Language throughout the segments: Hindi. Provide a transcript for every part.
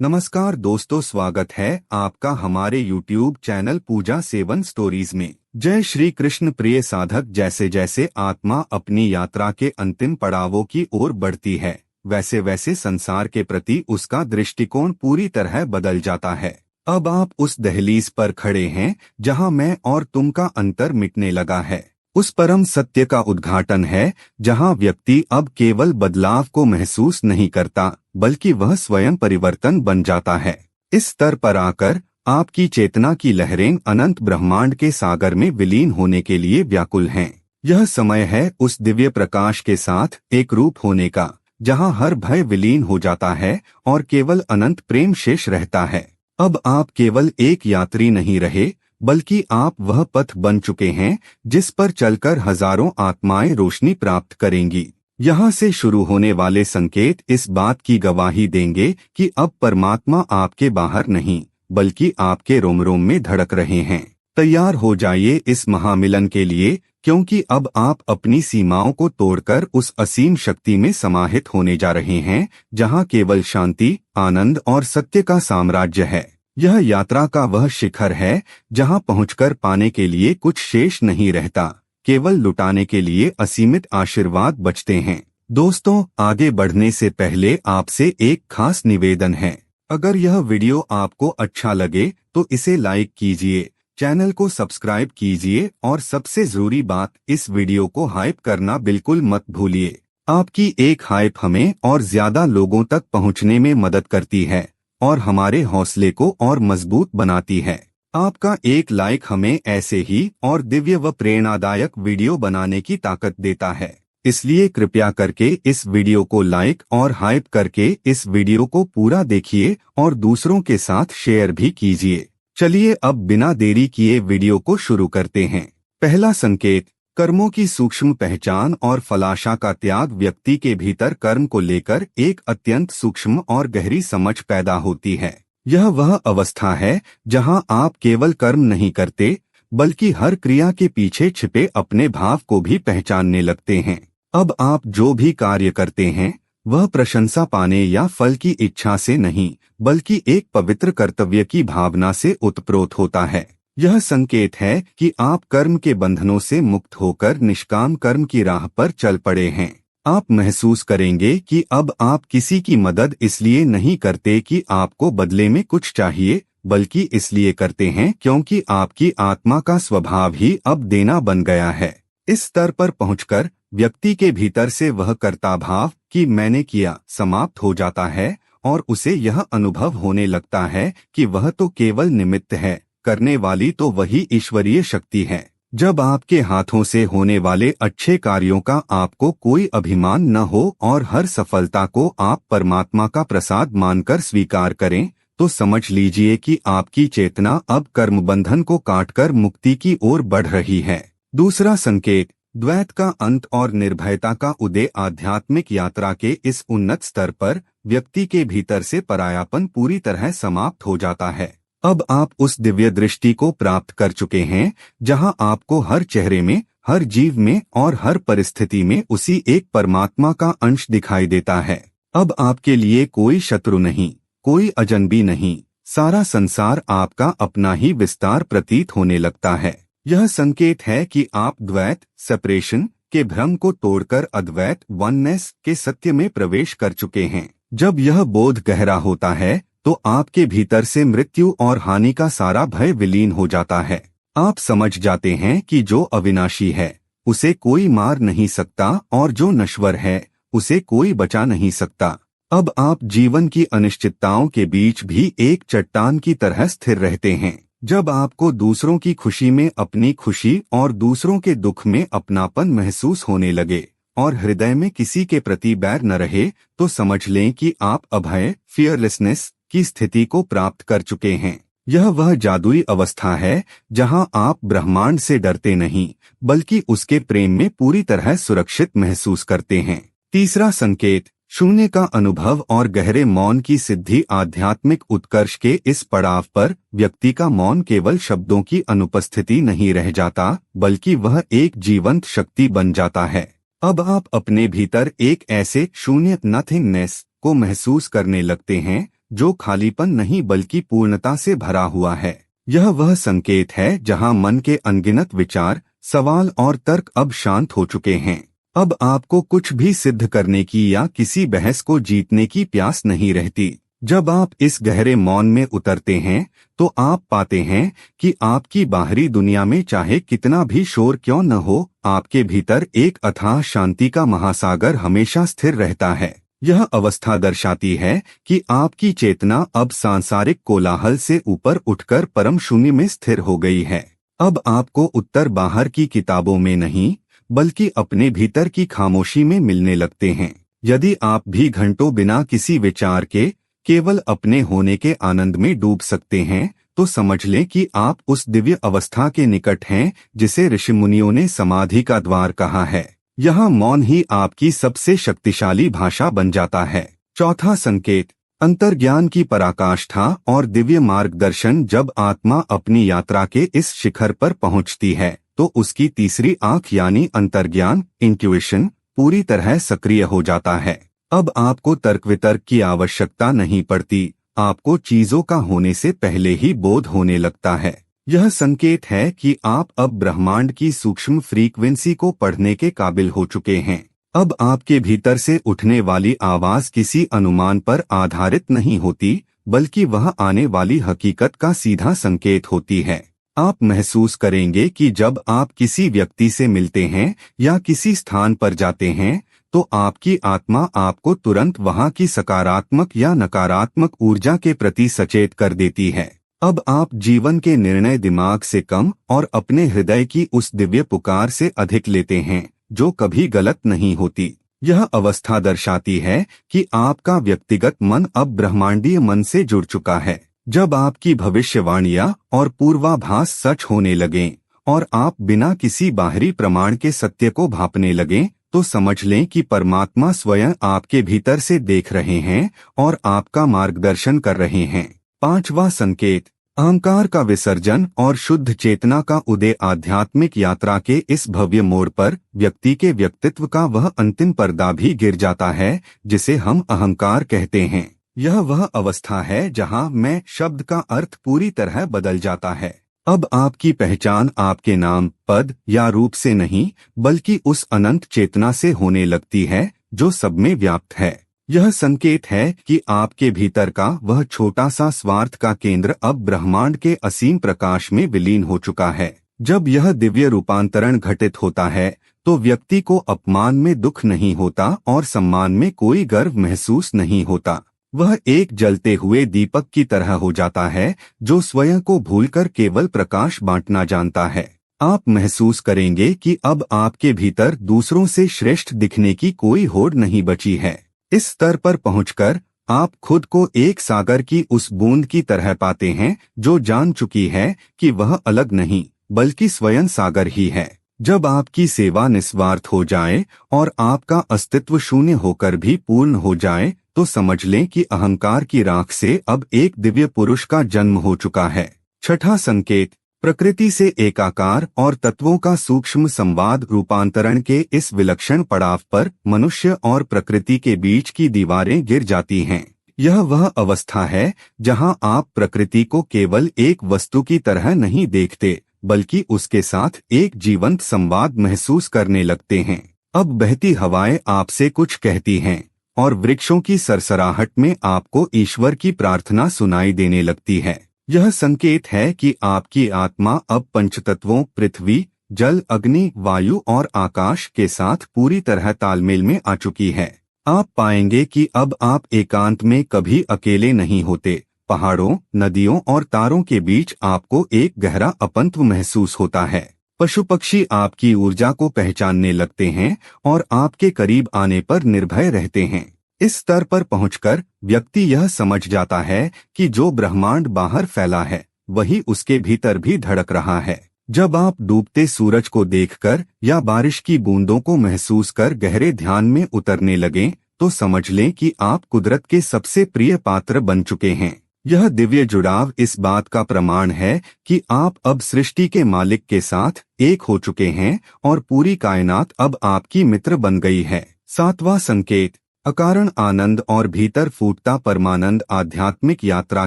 नमस्कार दोस्तों, स्वागत है आपका हमारे YouTube चैनल पूजा सेवन स्टोरीज में। जय श्री कृष्ण। प्रिय साधक, जैसे जैसे आत्मा अपनी यात्रा के अंतिम पड़ावों की ओर बढ़ती है, वैसे वैसे संसार के प्रति उसका दृष्टिकोण पूरी तरह बदल जाता है। अब आप उस दहलीज पर खड़े हैं जहां मैं और तुम का अंतर मिटने लगा है। उस परम सत्य का उद्घाटन है जहां व्यक्ति अब केवल बदलाव को महसूस नहीं करता, बल्कि वह स्वयं परिवर्तन बन जाता है। इस स्तर पर आकर आपकी चेतना की लहरें अनंत ब्रह्मांड के सागर में विलीन होने के लिए व्याकुल हैं। यह समय है उस दिव्य प्रकाश के साथ एक रूप होने का, जहां हर भय विलीन हो जाता है और केवल अनंत प्रेम शेष रहता है। अब आप केवल एक यात्री नहीं रहे, बल्कि आप वह पथ बन चुके हैं जिस पर चलकर हजारों आत्माएं रोशनी प्राप्त करेंगी। यहाँ से शुरू होने वाले संकेत इस बात की गवाही देंगे कि अब परमात्मा आपके बाहर नहीं, बल्कि आपके रोम रोम में धड़क रहे हैं। तैयार हो जाइए इस महामिलन के लिए, क्योंकि अब आप अपनी सीमाओं को तोड़कर उस असीम शक्ति में समाहित होने जा रहे हैं, जहाँ केवल शांति, आनंद और सत्य का साम्राज्य है। यह यात्रा का वह शिखर है जहां पहुंचकर पाने के लिए कुछ शेष नहीं रहता, केवल लुटाने के लिए असीमित आशीर्वाद बचते हैं। दोस्तों, आगे बढ़ने से पहले आपसे एक खास निवेदन है। अगर यह वीडियो आपको अच्छा लगे तो इसे लाइक कीजिए, चैनल को सब्सक्राइब कीजिए और सबसे जरूरी बात, इस वीडियो को हाइप करना बिल्कुल मत भूलिए। आपकी एक हाइप हमें और ज्यादा लोगों तक पहुंचने में मदद करती है और हमारे हौसले को और मजबूत बनाती है। आपका एक लाइक हमें ऐसे ही और दिव्य व प्रेरणादायक वीडियो बनाने की ताकत देता है। इसलिए कृपया करके इस वीडियो को लाइक और हाइप करके इस वीडियो को पूरा देखिए और दूसरों के साथ शेयर भी कीजिए। चलिए अब बिना देरी किए वीडियो को शुरू करते हैं। पहला संकेत, कर्मों की सूक्ष्म पहचान और फलाशा का त्याग। व्यक्ति के भीतर कर्म को लेकर एक अत्यंत सूक्ष्म और गहरी समझ पैदा होती है। यह वह अवस्था है जहां आप केवल कर्म नहीं करते, बल्कि हर क्रिया के पीछे छिपे अपने भाव को भी पहचानने लगते हैं। अब आप जो भी कार्य करते हैं वह प्रशंसा पाने या फल की इच्छा से नहीं, बल्कि एक पवित्र कर्तव्य की भावना से उत्प्रोत होता है। यह संकेत है कि आप कर्म के बंधनों से मुक्त होकर निष्काम कर्म की राह पर चल पड़े हैं। आप महसूस करेंगे कि अब आप किसी की मदद इसलिए नहीं करते कि आपको बदले में कुछ चाहिए, बल्कि इसलिए करते हैं क्योंकि आपकी आत्मा का स्वभाव ही अब देना बन गया है। इस स्तर पर पहुंचकर व्यक्ति के भीतर से वह कर्ता भाव कि मैंने किया समाप्त हो जाता है और उसे यह अनुभव होने लगता है कि वह तो केवल निमित्त है, करने वाली तो वही ईश्वरीय शक्ति है। जब आपके हाथों से होने वाले अच्छे कार्यों का आपको कोई अभिमान न हो और हर सफलता को आप परमात्मा का प्रसाद मानकर स्वीकार करें, तो समझ लीजिए कि आपकी चेतना अब कर्म बंधन को काटकर मुक्ति की ओर बढ़ रही है। दूसरा संकेत, द्वैत का अंत और निर्भयता का उदय। आध्यात्मिक यात्रा के इस उन्नत स्तर पर व्यक्ति के भीतर से परायापन पूरी तरह समाप्त हो जाता है। अब आप उस दिव्य दृष्टि को प्राप्त कर चुके हैं जहां आपको हर चेहरे में, हर जीव में और हर परिस्थिति में उसी एक परमात्मा का अंश दिखाई देता है। अब आपके लिए कोई शत्रु नहीं, कोई अजनबी नहीं, सारा संसार आपका अपना ही विस्तार प्रतीत होने लगता है। यह संकेत है कि आप द्वैत, सेपरेशन के भ्रम को तोड़कर अद्वैत, वननेस के सत्य में प्रवेश कर चुके हैं। जब यह बोध गहरा होता है तो आपके भीतर से मृत्यु और हानि का सारा भय विलीन हो जाता है। आप समझ जाते हैं कि जो अविनाशी है उसे कोई मार नहीं सकता और जो नश्वर है उसे कोई बचा नहीं सकता। अब आप जीवन की अनिश्चितताओं के बीच भी एक चट्टान की तरह स्थिर रहते हैं। जब आपको दूसरों की खुशी में अपनी खुशी और दूसरों के दुख में अपनापन महसूस होने लगे और हृदय में किसी के प्रति बैर न रहे, तो समझ लें कि आप अभय, फियरलेसनेस की स्थिति को प्राप्त कर चुके हैं। यह वह जादुई अवस्था है जहां आप ब्रह्मांड से डरते नहीं, बल्कि उसके प्रेम में पूरी तरह सुरक्षित महसूस करते हैं। तीसरा संकेत, शून्य का अनुभव और गहरे मौन की सिद्धि। आध्यात्मिक उत्कर्ष के इस पड़ाव पर व्यक्ति का मौन केवल शब्दों की अनुपस्थिति नहीं रह जाता, बल्कि वह एक जीवंत शक्ति बन जाता है। अब आप अपने भीतर एक ऐसे शून्य, नथिंगनेस को महसूस करने लगते हैं जो खालीपन नहीं बल्कि पूर्णता से भरा हुआ है। यह वह संकेत है जहां मन के अनगिनत विचार, सवाल और तर्क अब शांत हो चुके हैं। अब आपको कुछ भी सिद्ध करने की या किसी बहस को जीतने की प्यास नहीं रहती। जब आप इस गहरे मौन में उतरते हैं तो आप पाते हैं कि आपकी बाहरी दुनिया में चाहे कितना भी शोर क्यों न हो, आपके भीतर एक अथाह शांति का महासागर हमेशा स्थिर रहता है। यह अवस्था दर्शाती है कि आपकी चेतना अब सांसारिक कोलाहल से ऊपर उठकर परम शून्य में स्थिर हो गई है। अब आपको उत्तर बाहर की किताबों में नहीं बल्कि अपने भीतर की खामोशी में मिलने लगते हैं। यदि आप भी घंटों बिना किसी विचार के केवल अपने होने के आनंद में डूब सकते हैं तो समझ लें कि आप उस दिव्य अवस्था के निकट हैं जिसे ऋषि मुनियों ने समाधि का द्वार कहा है। यहाँ मौन ही आपकी सबसे शक्तिशाली भाषा बन जाता है। चौथा संकेत, अंतर्ज्ञान की पराकाष्ठा और दिव्य मार्गदर्शन। जब आत्मा अपनी यात्रा के इस शिखर पर पहुँचती है तो उसकी तीसरी आंख यानी अंतर्ज्ञान, इंट्यूइशन, पूरी तरह सक्रिय हो जाता है। अब आपको तर्क वितर्क की आवश्यकता नहीं पड़ती, आपको चीजों का होने से पहले ही बोध होने लगता है। यह संकेत है कि आप अब ब्रह्मांड की सूक्ष्म फ्रीक्वेंसी को पढ़ने के काबिल हो चुके हैं। अब आपके भीतर से उठने वाली आवाज किसी अनुमान पर आधारित नहीं होती बल्कि वह आने वाली हकीकत का सीधा संकेत होती है। आप महसूस करेंगे कि जब आप किसी व्यक्ति से मिलते हैं या किसी स्थान पर जाते हैं तो आपकी आत्मा आपको तुरंत वहां की सकारात्मक या नकारात्मक ऊर्जा के प्रति सचेत कर देती है। अब आप जीवन के निर्णय दिमाग से कम और अपने हृदय की उस दिव्य पुकार से अधिक लेते हैं जो कभी गलत नहीं होती। यह अवस्था दर्शाती है कि आपका व्यक्तिगत मन अब ब्रह्मांडीय मन से जुड़ चुका है। जब आपकी भविष्यवाणियां और पूर्वाभास सच होने लगें और आप बिना किसी बाहरी प्रमाण के सत्य को भांपने लगें तो समझ लें कि परमात्मा स्वयं आपके भीतर से देख रहे हैं और आपका मार्गदर्शन कर रहे हैं। पांचवा संकेत, अहंकार का विसर्जन और शुद्ध चेतना का उदय। आध्यात्मिक यात्रा के इस भव्य मोड़ पर व्यक्ति के व्यक्तित्व का वह अंतिम पर्दा भी गिर जाता है जिसे हम अहंकार कहते हैं। यह वह अवस्था है जहां मैं शब्द का अर्थ पूरी तरह बदल जाता है। अब आपकी पहचान आपके नाम, पद या रूप से नहीं बल्कि उस अनंत चेतना से होने लगती है जो सब में व्याप्त है। यह संकेत है कि आपके भीतर का वह छोटा सा स्वार्थ का केंद्र अब ब्रह्मांड के असीम प्रकाश में विलीन हो चुका है। जब यह दिव्य रूपांतरण घटित होता है तो व्यक्ति को अपमान में दुख नहीं होता और सम्मान में कोई गर्व महसूस नहीं होता। वह एक जलते हुए दीपक की तरह हो जाता है जो स्वयं को भूलकर केवल प्रकाश बांटना जानता है। आप महसूस करेंगे कि अब आपके भीतर दूसरों से श्रेष्ठ दिखने की कोई होड़ नहीं बची है। इस स्तर पर पहुंचकर आप खुद को एक सागर की उस बूंद की तरह पाते हैं जो जान चुकी है कि वह अलग नहीं बल्कि स्वयं सागर ही है। जब आपकी सेवा निस्वार्थ हो जाए और आपका अस्तित्व शून्य होकर भी पूर्ण हो जाए तो समझ लें कि अहंकार की राख से अब एक दिव्य पुरुष का जन्म हो चुका है। छठा संकेत, प्रकृति से एकाकार और तत्वों का सूक्ष्म संवाद। रूपांतरण के इस विलक्षण पड़ाव पर मनुष्य और प्रकृति के बीच की दीवारें गिर जाती हैं। यह वह अवस्था है जहां आप प्रकृति को केवल एक वस्तु की तरह नहीं देखते बल्कि उसके साथ एक जीवंत संवाद महसूस करने लगते हैं। अब बहती हवाएं आपसे कुछ कहती हैं और वृक्षों की सरसराहट में आपको ईश्वर की प्रार्थना सुनाई देने लगती है। यह संकेत है कि आपकी आत्मा अब पंचतत्वों पृथ्वी, जल, अग्नि, वायु और आकाश के साथ पूरी तरह तालमेल में आ चुकी है। आप पाएंगे कि अब आप एकांत में कभी अकेले नहीं होते। पहाड़ों, नदियों और तारों के बीच आपको एक गहरा अपंत्व महसूस होता है। पशु पक्षी आपकी ऊर्जा को पहचानने लगते हैं और आपके करीब आने पर निर्भय रहते हैं। इस स्तर पर पहुंचकर व्यक्ति यह समझ जाता है कि जो ब्रह्मांड बाहर फैला है वही उसके भीतर भी धड़क रहा है। जब आप डूबते सूरज को देखकर या बारिश की बूंदों को महसूस कर गहरे ध्यान में उतरने लगें तो समझ लें कि आप कुदरत के सबसे प्रिय पात्र बन चुके हैं। यह दिव्य जुड़ाव इस बात का प्रमाण है कि आप अब सृष्टि के मालिक के साथ एक हो चुके हैं और पूरी कायनात अब आपकी मित्र बन गई है। सातवां संकेत, अकारण आनंद और भीतर फूटता परमानंद। आध्यात्मिक यात्रा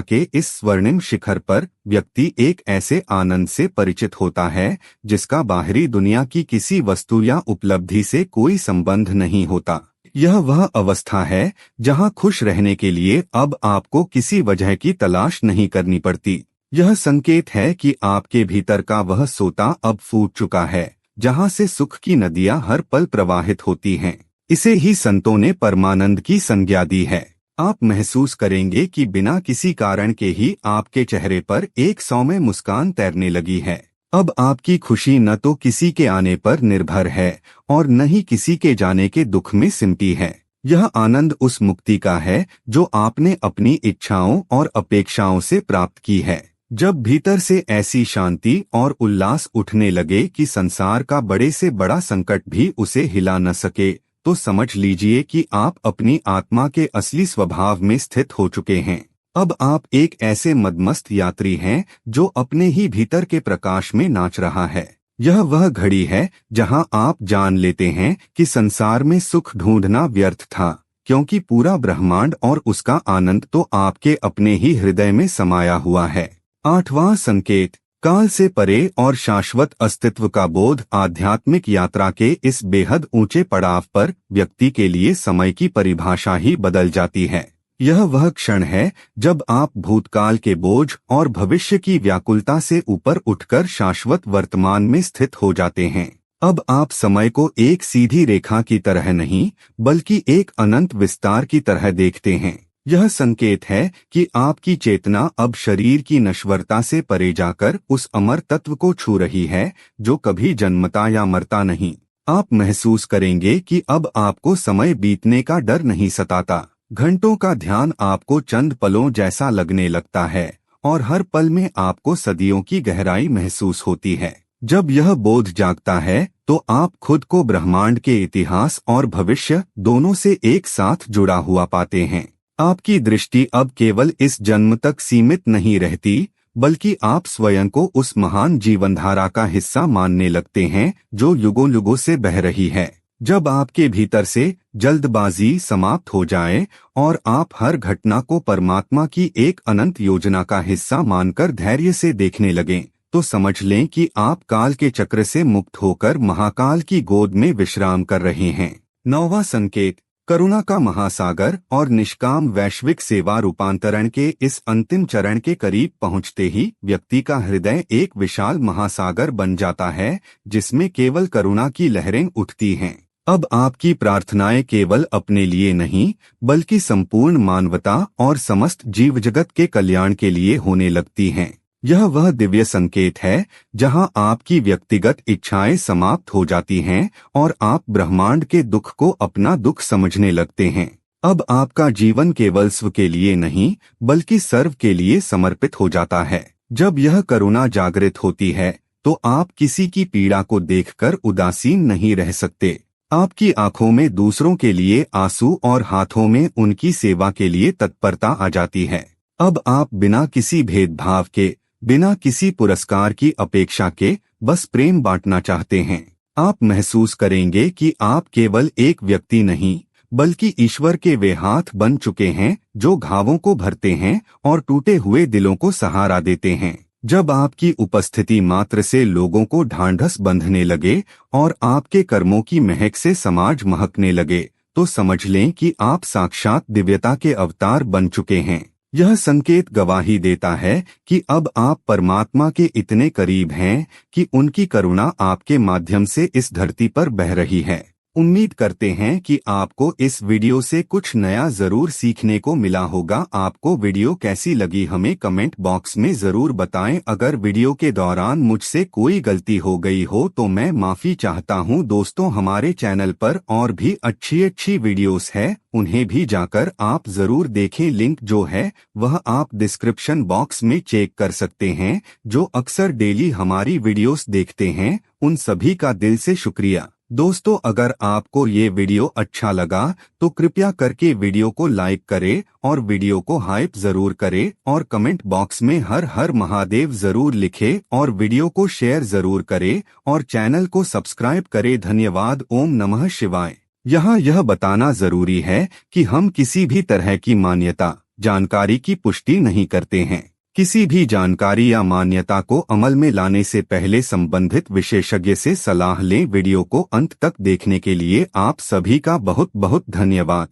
के इस स्वर्णिम शिखर पर व्यक्ति एक ऐसे आनंद से परिचित होता है जिसका बाहरी दुनिया की किसी वस्तु या उपलब्धि से कोई संबंध नहीं होता। यह वह अवस्था है जहां खुश रहने के लिए अब आपको किसी वजह की तलाश नहीं करनी पड़ती। यह संकेत है कि आपके भीतर का वह सोता अब फूट चुका है, जहां से सुख की नदियां हर पल प्रवाहित होती हैं। इसे ही संतों ने परमानंद की संज्ञा दी है। आप महसूस करेंगे कि बिना किसी कारण के ही आपके चेहरे पर एक सौम्य मुस्कान तैरने लगी है। अब आपकी खुशी न तो किसी के आने पर निर्भर है और न ही किसी के जाने के दुख में सिमटी है। यह आनंद उस मुक्ति का है जो आपने अपनी इच्छाओं और अपेक्षाओं से प्राप्त की है। जब भीतर से ऐसी शांति और उल्लास उठने लगे कि संसार का बड़े से बड़ा संकट भी उसे हिला न सके, तो समझ लीजिए कि आप अपनी आत्मा के असली स्वभाव में स्थित हो चुके हैं। अब आप एक ऐसे मदमस्त यात्री हैं जो अपने ही भीतर के प्रकाश में नाच रहा है। यह वह घड़ी है जहां आप जान लेते हैं कि संसार में सुख ढूंढना व्यर्थ था, क्योंकि पूरा ब्रह्मांड और उसका आनंद तो आपके अपने ही हृदय में समाया हुआ है। 8वां संकेत, काल से परे और शाश्वत अस्तित्व का बोध। आध्यात्मिक यात्रा के इस बेहद ऊंचे पड़ाव पर व्यक्ति के लिए समय की परिभाषा ही बदल जाती है। यह वह क्षण है जब आप भूतकाल के बोझ और भविष्य की व्याकुलता से ऊपर उठकर शाश्वत वर्तमान में स्थित हो जाते हैं। अब आप समय को एक सीधी रेखा की तरह नहीं, बल्कि एक अनंत विस्तार की तरह देखते हैं। यह संकेत है कि आपकी चेतना अब शरीर की नश्वरता से परे जाकर उस अमर तत्व को छू रही है जो कभी जन्मता या मरता नहीं। आप महसूस करेंगे कि अब आपको समय बीतने का डर नहीं सताता। घंटों का ध्यान आपको चंद पलों जैसा लगने लगता है और हर पल में आपको सदियों की गहराई महसूस होती है। जब यह बोध जागता है तो आप खुद को ब्रह्मांड के इतिहास और भविष्य दोनों से एक साथ जुड़ा हुआ पाते हैं। आपकी दृष्टि अब केवल इस जन्म तक सीमित नहीं रहती, बल्कि आप स्वयं को उस महान जीवनधारा का हिस्सा मानने लगते हैं जो युगों युगों से बह रही है। जब आपके भीतर से जल्दबाजी समाप्त हो जाए और आप हर घटना को परमात्मा की एक अनंत योजना का हिस्सा मानकर धैर्य से देखने लगें, तो समझ लें कि आप काल के चक्र से मुक्त होकर महाकाल की गोद में विश्राम कर रहे हैं। 9वां संकेत, करुणा का महासागर और निष्काम वैश्विक सेवा। रूपांतरण के इस अंतिम चरण के करीब पहुंचते ही व्यक्ति का हृदय एक विशाल महासागर बन जाता है जिसमें केवल करुणा की लहरें उठती हैं। अब आपकी प्रार्थनाएं केवल अपने लिए नहीं, बल्कि संपूर्ण मानवता और समस्त जीव जगत के कल्याण के लिए होने लगती हैं। यह वह दिव्य संकेत है जहां आपकी व्यक्तिगत इच्छाएं समाप्त हो जाती हैं और आप ब्रह्मांड के दुख को अपना दुख समझने लगते हैं। अब आपका जीवन केवल स्व के लिए नहीं, बल्कि सर्व के लिए समर्पित हो जाता है। जब यह करुणा जागृत होती है तो आप किसी की पीड़ा को देखकर उदासीन नहीं रह सकते। आपकी आंखों में दूसरों के लिए आंसू और हाथों में उनकी सेवा के लिए तत्परता आ जाती है। अब आप बिना किसी भेदभाव के, बिना किसी पुरस्कार की अपेक्षा के बस प्रेम बांटना चाहते हैं। आप महसूस करेंगे कि आप केवल एक व्यक्ति नहीं, बल्कि ईश्वर के वे हाथ बन चुके हैं जो घावों को भरते हैं और टूटे हुए दिलों को सहारा देते हैं। जब आपकी उपस्थिति मात्र से लोगों को ढांढस बंधने लगे और आपके कर्मों की महक से समाज महकने लगे, तो समझ लें कि आप साक्षात दिव्यता के अवतार बन चुके हैं। यह संकेत गवाही देता है कि अब आप परमात्मा के इतने करीब हैं कि उनकी करुणा आपके माध्यम से इस धरती पर बह रही है। उम्मीद करते हैं कि आपको इस वीडियो से कुछ नया जरूर सीखने को मिला होगा। आपको वीडियो कैसी लगी हमें कमेंट बॉक्स में जरूर बताएं। अगर वीडियो के दौरान मुझसे कोई गलती हो गई हो तो मैं माफी चाहता हूं। दोस्तों, हमारे चैनल पर और भी अच्छी वीडियोस है, उन्हें भी जाकर आप जरूर देखें। लिंक जो है वह आप डिस्क्रिप्शन बॉक्स में चेक कर सकते हैं। जो अक्सर डेली हमारी वीडियोस देखते हैं उन सभी का दिल से शुक्रिया। दोस्तों, अगर आपको ये वीडियो अच्छा लगा तो कृपया करके वीडियो को लाइक करें और वीडियो को हाइप जरूर करें और कमेंट बॉक्स में हर हर महादेव जरूर लिखें और वीडियो को शेयर जरूर करें और चैनल को सब्सक्राइब करें। धन्यवाद। ओम नमः शिवाय। यहाँ यह बताना जरूरी है कि हम किसी भी तरह की मान्यता जानकारी की पुष्टि नहीं करते हैं। किसी भी जानकारी या मान्यता को अमल में लाने से पहले संबंधित विशेषज्ञ से सलाह लें। वीडियो को अंत तक देखने के लिए आप सभी का बहुत बहुत धन्यवाद।